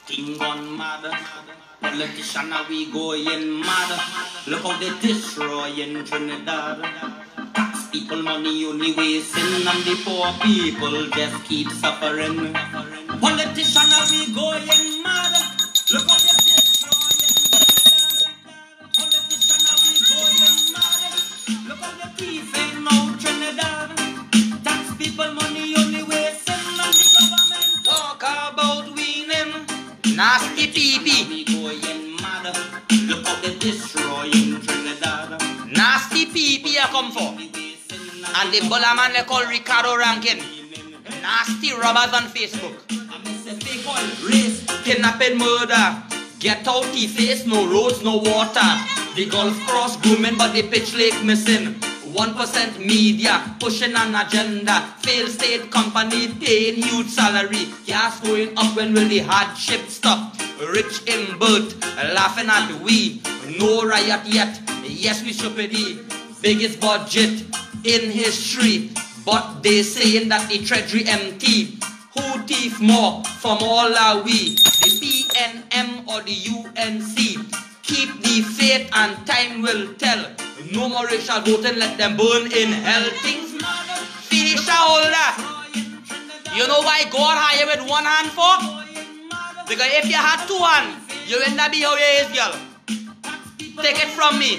King gone mad. Politician are we going mad. Look how they destroying Trinidad. Tax people money only wasting, and the poor people just keep suffering. Politician are we going mad. Look how they destroying Trinidad. Politician are we going mad. Look how they thieving out Trinidad. Tax people money only wasting, and the government talk about winning. Nasty PP. We going mad. Look how they destroying Trinidad. Nasty PP I come for. And the bulla man they call Ricardo Rankin. Nasty robbers on Facebook. Race, kidnapping, murder. Get out the face, no roads, no water. The Gulf Cross booming, but the Pitch Lake missing. 1% media pushing an agenda. Failed state company paying huge salary. Gas going up, when will the hardship stop? Rich in birth, laughing at we. No riot yet, yes we should be the biggest budget in history. But they saying that the treasury empty. Who thief more from all are we? The PNM or the UNC? Keep the faith and time will tell. No more racial voting, let them burn in hell. Things finish holder. You know why God hire with one hand for? Because if you had two hands, you will not be how you is, girl. Take it from me.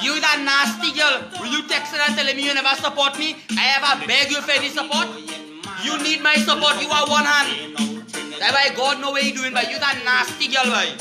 You that nasty girl, will you text her and tell me you never support me? I ever beg you for any support? You need my support, you are one hand. That's why God know what you doing, but you that nasty girl, right?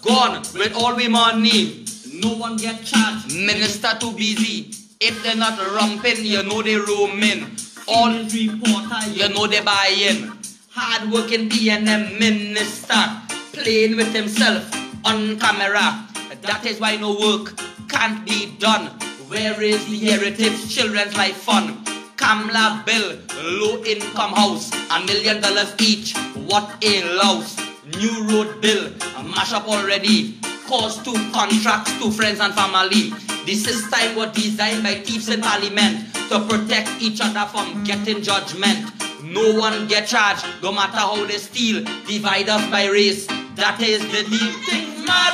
Gone with all we money. No one get charged. Minister too busy. If they're not rumping, you know they roaming. All reporter, you know they buying. Hard working PNM minister playing with himself on camera. That is why no work can't be done. Where is the heritage children's life fund? Kamla bill, low income house, $1 million each. What a loss. New road bill, mash up already. Cause two contracts to friends and family. The system was designed by thieves in parliament to protect each other from getting judgment. No one get charged, no matter how they steal. Divide us by race, that is the deal. Things mad.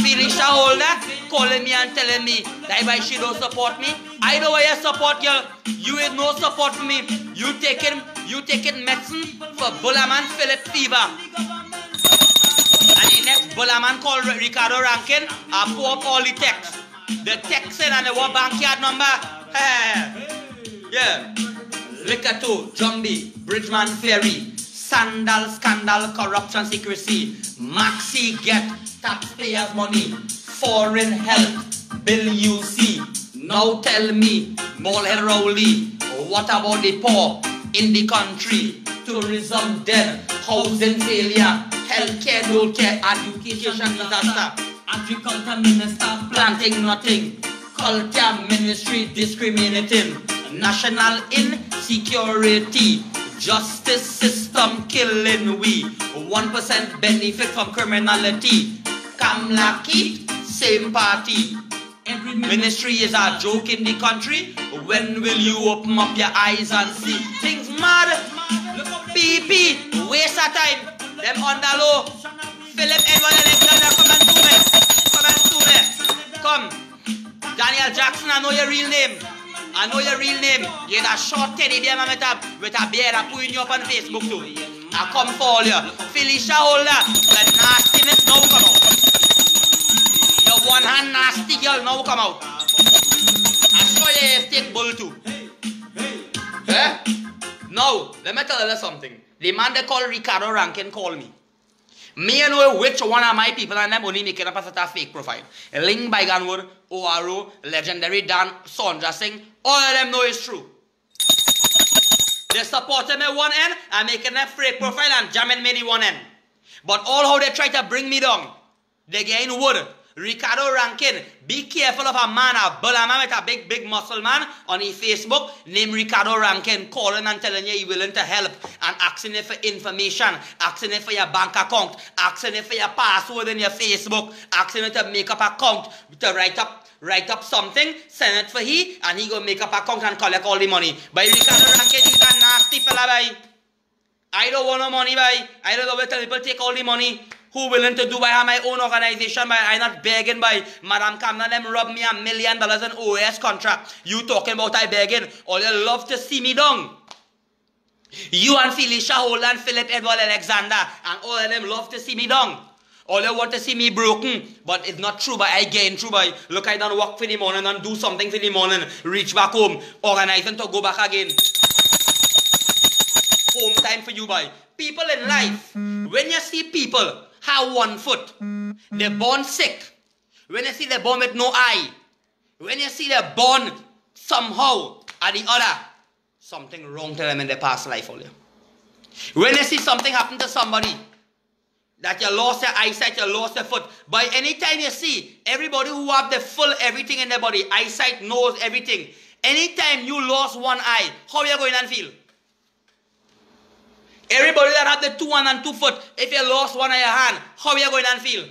Felicia Holder calling me and telling me that why she don't support me. I know why you support, girl. You ain't no support for me. You taking medicine for Bullaman Philip fever. And the next Bullaman called Ricardo Rankin, I pull up all the text. The text in and the what backyard number. Yeah. Liquor 2, Jumbie, Bridgeman Ferry, Sandal, Scandal, Corruption, Secrecy, Maxi get taxpayers' money, foreign help, bill you see. Now tell me, Ballhead Rowley, what about the poor in the country? Tourism dead, housing failure, healthcare, don't care, education disaster, agriculture minister planting nothing, culture ministry discriminating, national insecurity, justice system killing we, 1% benefit from criminality, Kamla Keith, same party. Every ministry is a joke in the country. When will you open up your eyes and see things mad? PP, waste of time. Them on the low. Philip Edward Alexander, come and do me. Come and do me. Come. Daniel Jackson, I know your real name. I know your real name. You're that short teddy bear man with a beard that putting you up on Facebook too. I come for you. Felicia Holder, the nastiness now come out. Your one hand nasty girl now come out. I show you a state bull too. Eh? Now, let me tell you something. The man they call Ricardo Rankin call me. Me know which one of my people and them only making up a fake profile. Ling Baiganwood, ORO, legendary Dan, Sondra Singh, all of them know it's true. They supported me one end and making a fake profile and jamming me the one end. But all how they try to bring me down, they get in wood. Ricardo Rankin, be careful of a man, a bulla man with a big muscle man on his Facebook named Ricardo Rankin, calling and telling you he willing to help and asking you for information, asking you for your bank account, asking you for your password in your Facebook, asking you to make up an account to write up something, send it for he, and he go make up an account and collect all the money. But Ricardo Rankin is a nasty fella, boy. I don't want no money, boy. I don't know where tell people take all the money. Who willing to do? I have my own organization, but I not begging by Madam Kamna. Them rob me $1 million in OAS contract. You talking about I begging? All you love to see me down. You and Felicia Holland, Philip Edward Alexander, and all of them love to see me down. All you want to see me broken, but it's not true. But I gain true. By look, I don't work for the morning and do something for the morning. Reach back home, organizing to go back again. Home time for you, boy. People in life, when you see people have 1 foot, they're born sick. When you see they're born with no eye, when you see they're born somehow or the other, something wrong to them in their past life. Only. When you see something happen to somebody, that you lost your eyesight, you lost your foot. By any time you see everybody who have the full everything in their body, eyesight, nose, everything. Anytime you lost one eye, how you going to feel? Everybody that have the 2 hand and 2 foot, if you lost one of your hand, how you going to feel?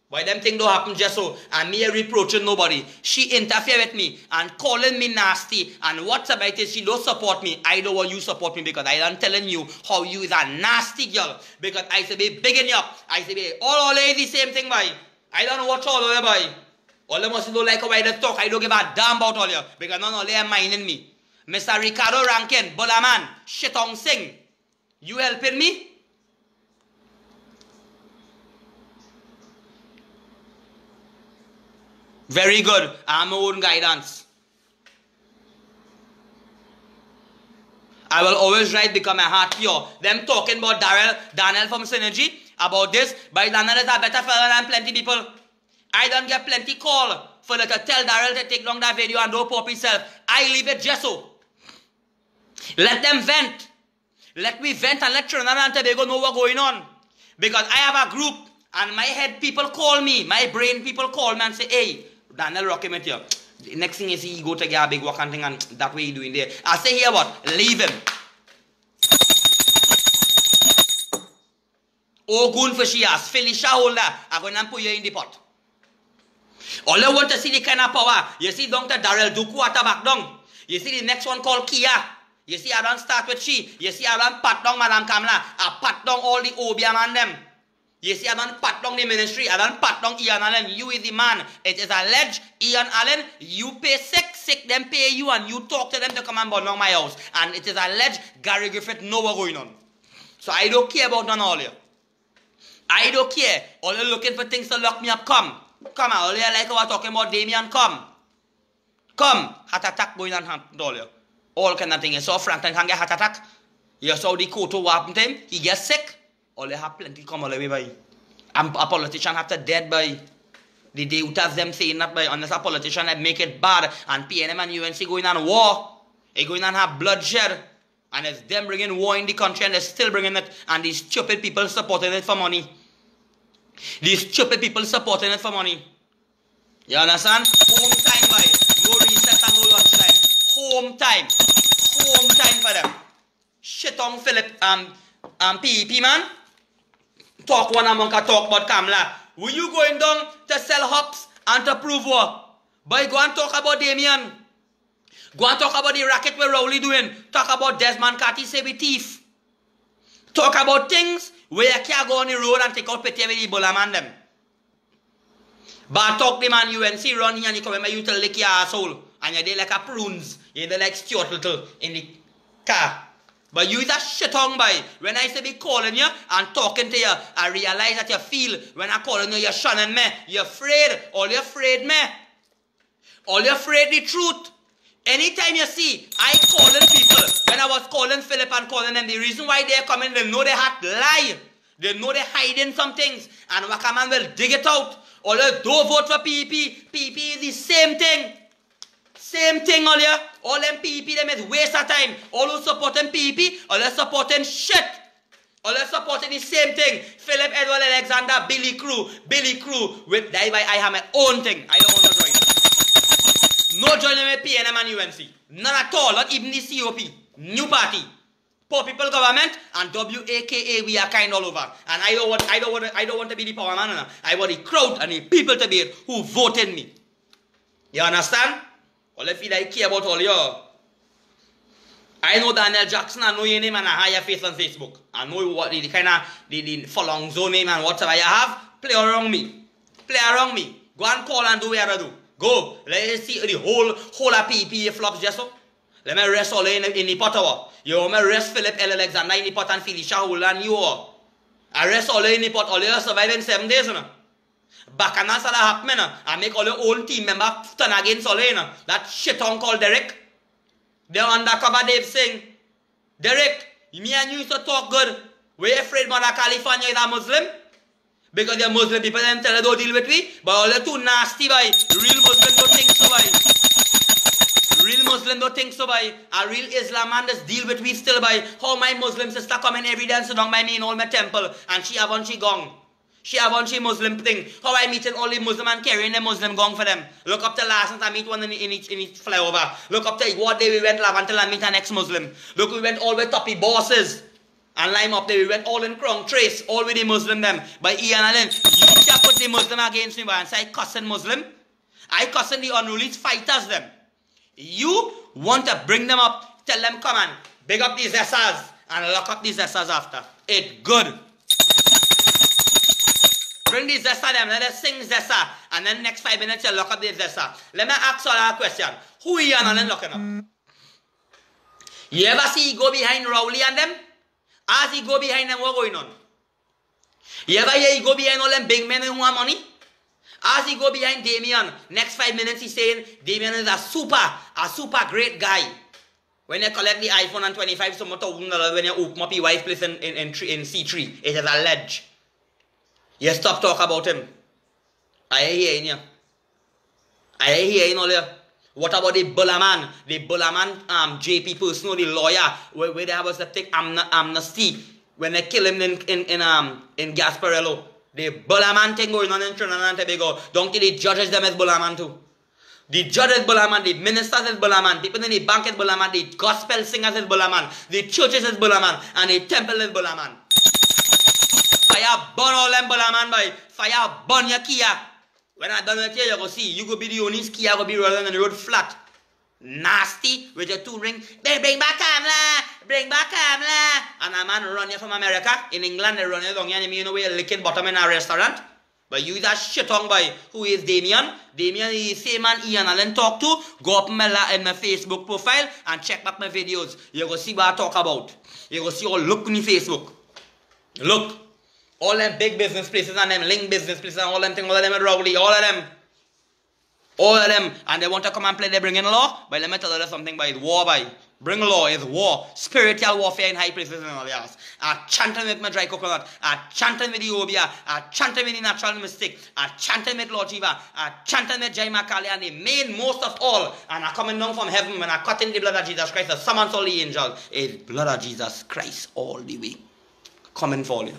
Why them things don't happen just so, and me reproaching nobody. She interfere with me and calling me nasty, and what's about it, she don't support me. I don't want you support me because I am telling you how you is a nasty girl. Because I say be bigging you up. I say be all the same thing, boy. I don't watch all of you, boy. All them must don't like how I talk. I don't give a damn about all you. Because none of them are minding me. Mr. Ricardo Rankin, Bulaman, Shitong Singh. You helping me? Very good. I'm my own guidance. I will always write because my heart pure. Them talking about Daniel from Synergy, about this, but Daniel is a better fella than plenty people. I don't get plenty call for them to tell Daryl to take down that video and don't pop himself. I leave it just so. Let them vent. Let me vent and let Trinidad and Tobago know what's going on. Because I have a group and my head people call me, my brain people call me and say, hey, Daniel Rocky met you. The next thing is he go to get a big work and thing and that way he doing there. I say here what? Leave him. Oh, good for she has. Felicia Holder, I'm going to put you in the pot. All you want to see the kind of power. You see Dr. Daryl Duku at the back down. You see the next one called Kia. You see I don't start with she. You see I don't pat down Madam Kamla. I pat down all the Obiam and them. You see I don't pat down the ministry. I don't pat down Ian Allen. You is the man. It is alleged Ian Allen. You pay sick them pay you and you talk to them to come and burn down my house. And it is alleged Gary Griffith know what's going on. So I don't care about none of all you. I don't care. All you looking for things to lock me up, come. Come on, all you like what talking about Damien, come. Come. Heart attack going on all you. All kind of things. You saw Franklin can get heart attack. You saw the Koto what happened to him. He gets sick. All you have plenty come all the way by. And a politician have to dead by. The day out of them saying that by. Unless a politician that make it bad. And PNM and UNC going on war. They going on have bloodshed. And it's them bringing war in the country and they're still bringing it. And these stupid people supporting it for money. These stupid people supporting it for money. You understand? Home time by. No recess and no lunch time. Home time. Home time for them. Shit on Philip PEP man. Talk one among a talk about Kamla. Will you going down to sell hops and to prove war? Boy, go and talk about Damien. Go and talk about the racket where Rowley doing. Talk about Desmond Cathy say we thief. Talk about things where you can't go on the road and take out pity with the Ebola man them. But talk the man UNC run here and you come and you tell lick your asshole. And you're there like a prunes. You're there like Stuart Little in the car. But you is a shit on by. When I say be calling you and talking to you, I realize that you feel when I calling you, you're shunning me. You're afraid. All you're afraid me. All you're afraid the truth. Anytime you see, I calling people, when I was calling Philip and calling them, the reason why they're coming, they know they had to lie. They know they're hiding some things. And Wakaman will dig it out. All you don't vote for PEP. PEP is the same thing. Same thing, all you. All them PEP, them is waste of time. All who supporting PEP, all you supporting shit. All you supporting the same thing. Philip Edward Alexander, Billy Crew, with die by I have my own thing. I don't want to join. No joining with PNM and UNC. None at all, not even the COP. New party. Poor people government and WAKA we are kind all over. And I don't want to be the power man. I want the crowd and the people to be it who voted me. You understand? All I feel I care about all you. I know Daniel Jackson, I know your name and I have your face on Facebook. I know what the kind of the following zone name and whatever you have. Play around me. Play around me. Go and call and do what you do. Go. Let's see the whole of PPA flops just so. Let me rest all in the pot. You want me rest Philip L. Alexander in the pot and Felicia Hull and you all. I rest all in the pot. All you survive in 7 days. Bacchanal that happen. I make all your own team member turn against all in. That shit on called Derek. The undercover Dave sing. Derek, me and you used to talk good. We're afraid Mother California is a Muslim. Because the Muslim people them tell you don't deal with me. But all you too nasty boy. Real Muslim don't think so boy. Real Muslim don't think so boy. A real Islam man just deal with me still boy. How my Muslim sister coming every day and sit down by me in all my temple. And she have on she gong. She have on she Muslim thing. How I meeting all the Muslim and carrying the Muslim gong for them. Look up to last night I meet one in each flyover. Look up to what day we went live until I meet an ex-Muslim. Look, we went all the toppy bosses. And line up there, we went all in Crown Trace, all with the Muslim them. By Ian Allen, you shall put the Muslim against me, and say I cussing Muslim. I cussing the unruly fighters them. You want to bring them up, tell them come on, big up these Zessas, and lock up these Zessas after. It good. Bring these Zessa them, let us sing Zessa, and then next 5 minutes you lock up the Zessa. Let me ask all a question. Who Ian Allen locking up? You ever see he go behind Rowley and them? As he go behind them, what going on? You ever hear he go behind all them big men who want money? As he go behind Damien, next 5 minutes he's saying Damien is a super great guy. When you collect the iPhone and $25,000 when you open up your wife's place in C3, it is alleged. You stop talking about him. I hear you. I hear you all there. What about the Bullaman? The Bullaman JP person, the lawyer, where they have to take amnesty when they kill him in Gasparello. The Bullaman thing going on in Trinidad and Tobago. Don't think the judges them as Bullaman too. The judges Bullaman, the ministers is Bullaman, people in the bank is Bullaman, the gospel singers is Bullaman, the churches is Bullaman, and the temple is Bullaman. Fire burn all them Bullaman boy. Fire burn your Kia. When I done with you, you go see. You go be the only skier go be rolling on the road flat. Nasty with your 2 ring. Bring back Kamla. Bring back Kamla. And a man run you from America. In England, they run you down here. You know where you're licking bottom in a restaurant. But you that shit on boy. Who is Damien? Damien is the same man Ian Allen talk to. Go up in my Facebook profile and check back my videos. You go see what I talk about. You go see all look on the Facebook. Look. All them big business places and them link business places and all them things, all of them are Rowley, all of them. All of them. And they want to come and play, they bring in law. But let me tell you something, by war, by. Bring law is war. Spiritual warfare in high places and all the else. I chanting with my dry coconut. I chanting with the Obia. I chanting with the natural mystic. I chanting with Lord Jiva. I chanting with Jai Makali. And the main most of all. And I coming down from heaven when I cut in the blood of Jesus Christ. The summons all the angels. It's blood of Jesus Christ all the way. Coming for you.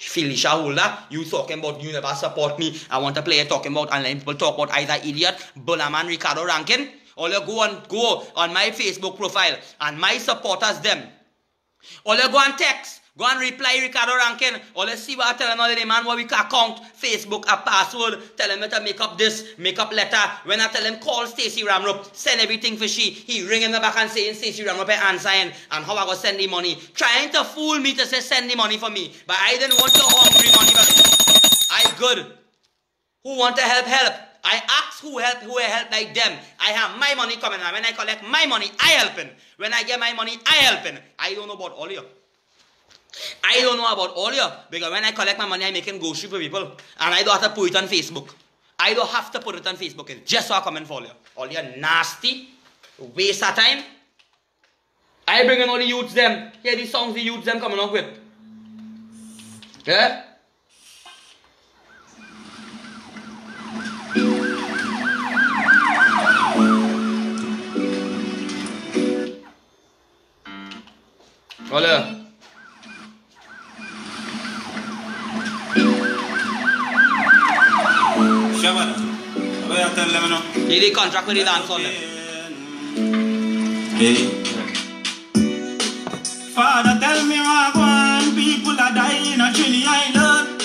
Felicia Holder, you talking about you never support me. I want to play talking about and let people talk about either idiot, Bullaman, Ricardo Rankin. Or you go on my Facebook profile and my supporters them. Or you go and text, go and reply Ricardo Rankin. Or let's see what I tell another man what we can account Facebook a password. Tell him to make up this, make up letter. When I tell him call Stacey Ramrup, send everything for she. He ring in the back and saying Stacey Ramrup answering and how I go send the money. Trying to fool me to say send the money for me. But I didn't want your hungry money back. I good. Who want to help? I ask who help like them. I have my money coming and when I collect my money, I helping. When I get my money, I helping. I don't know about all you. I don't know about all you. Because when I collect my money, I'm making grocery for people. And I don't have to put it on Facebook. I don't have to put it on Facebook. It's just so I come and follow you. All you nasty, waste of time. I bring in all the youths them. Hear the songs the youths them coming up with. Yeah? Hola. Shabbat. Where you tell them now? He did contract with the dance on them. Okay. Father, tell me what one people are dying in a Trinity Island.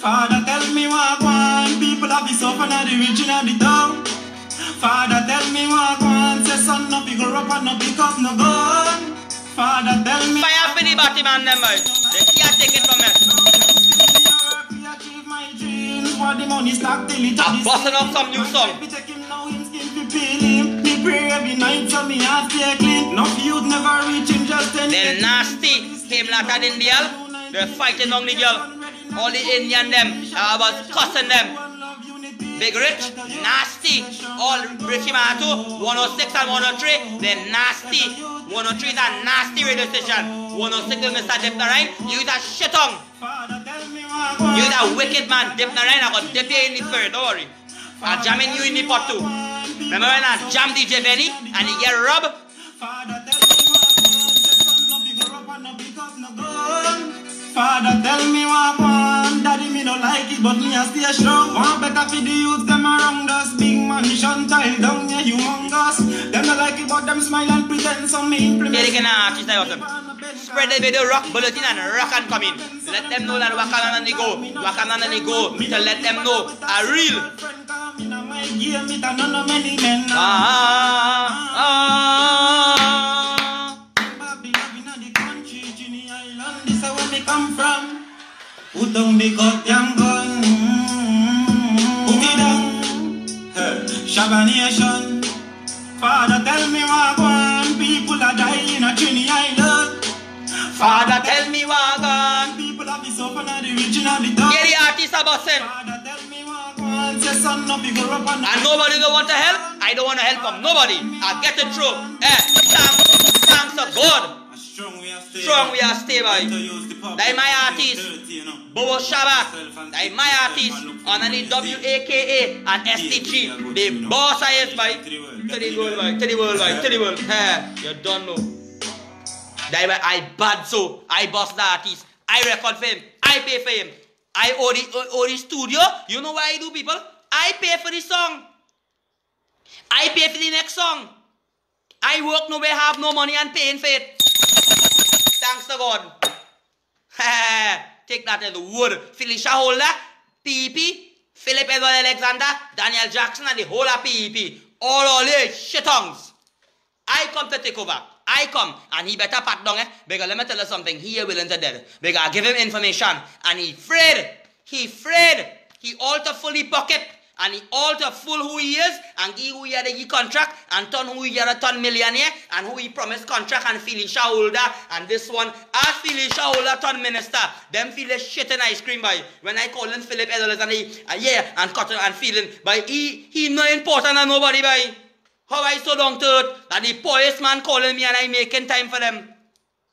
Father, tell me what one people are be suffering at the region of the town. Father tell me what one, say son no pick her up and no pick up no gun. Father tell me fire for the bottom man them boy. They can't take it from me. achieve my dreams. For the money stack till it I'm busting up some new song. Me take him now, him skin fi peel him. Me pray every night so me heart stay clean. No youth never reach him just any. They nasty. Came later than the hell. They're fighting on the girl. All the Indian them. I was cussing them. Big Rich, nasty. All Richie Mato, 106 and 103. They're nasty. 103 is a nasty radio station. 106 is Mr. Dipnarine. You is a shit tongue. You is a wicked man. Dipnarine, I got dip you in the spirit. Don't worry. I'm jamming you in the pot too. Remember when I jammed DJ Benny and he get rubbed? Father tell me what one, daddy me no like it, but me a stay strong. Want better for the youth, them around us. Big mansion, child down here, humongous. Them no like it, but them smile and pretend some me implement. Here again, artist I them. Spread the video, rock bulletin and rock and come in. Let them know that Wakanan and they go. Wakanan and they go. To let them know a real. Come from who don't make up young gun, who me down, Shabba Nation. Father tell me what one, people are dying at Trinity Island. Father tell me what one, people are suffering at the regional the dog. Get the artist about send. Father tell me what one, say son no bigger up and nobody don't want to help. I don't want to help from nobody. I get it through. Thanks to God. Strong we are stay by. That my artist, Bobo Shabba. That my artist on the WAKA and STG. The boss I is by. To the world by. To the world by. To the world. You don't know. That I bad so. I boss the artist. I record for him. I pay for him. I owe the studio. You know what I do, people? I pay for the song. I pay for the next song. I work no way, have no money and paying for it. Thanks to God. Take that as the word. Felicia Holder, PEP, Philip Edward Alexander, Daniel Jackson, and the whole of PEP. All the shit tongues. I come to take over. I come. And he better pat down, because let me tell you something. He is willing to dead. Because I give him information. And he afraid. He afraid. He alter fully pocket. And he alter full who he is, and give who he had a contract, and turn who he had a ton millionaire, and who he promised contract, and Felicia Holder, and this one, as Felicia Holder turn minister, them feel a shit in ice cream by, when I call him Philip Edwards, and he, and cotton and feeling, by he not important than nobody by, how I so long to it, that the poorest man calling me, and I making time for them.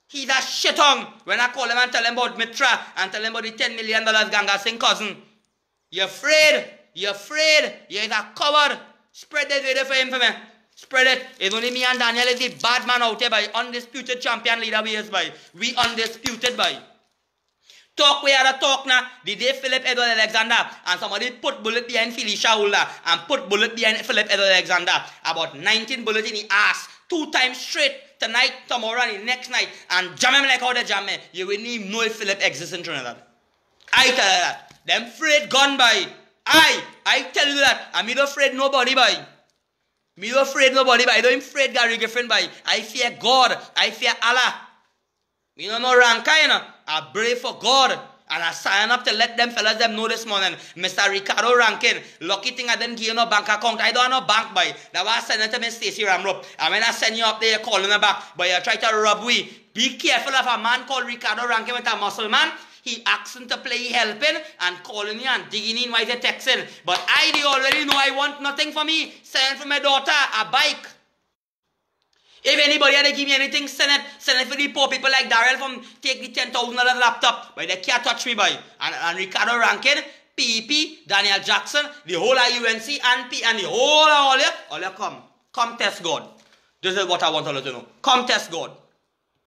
He's a shit on, when I call him and tell him about Mitra, and tell him about the $10 million Ganga Singh cousin. You're afraid? You're afraid. You're a coward. Spread that video for him for me. Spread it. It's only me and Daniel is the bad man out there by. Undisputed champion leader we is by. We undisputed by. Talk we are a talk now. The day Philip Edward Alexander and somebody put bullet behind Felicia Holder and put bullet behind Philip Edward Alexander. About 19 bullets in the ass. 2 times straight. Tonight, tomorrow and the next night. And jam him like how they jam me. You will need know if Philip exists in Trinidad. I tell you that. Them afraid gone by. I tell you that. I'm not afraid nobody by. Me not afraid nobody by. I don't afraid Gary Griffin by. I fear God. I fear Allah. Me no know ranka, you know. I pray for God. And I sign up to let them fellas them know this morning. Mr. Ricardo Rankin. Lucky thing I didn't give you no bank account. I don't have no bank by. That's why I send it to Miss Stacey Ramrup. And when I send you up there, you're calling her back. But you try to rob we. Be careful of a man called Ricardo Rankin with a muscle man. He asking to play helping and calling me and digging in while they're texting. But I already know I want nothing for me. Send for my daughter a bike. If anybody had to give me anything, send it for the poor people like Darrell from take the $10,000 laptop. But they can't touch me by. And Ricardo Rankin, PEP, Daniel Jackson, the whole of UNC and the whole of all you come test God. This is what I want all of you to know. Come test God.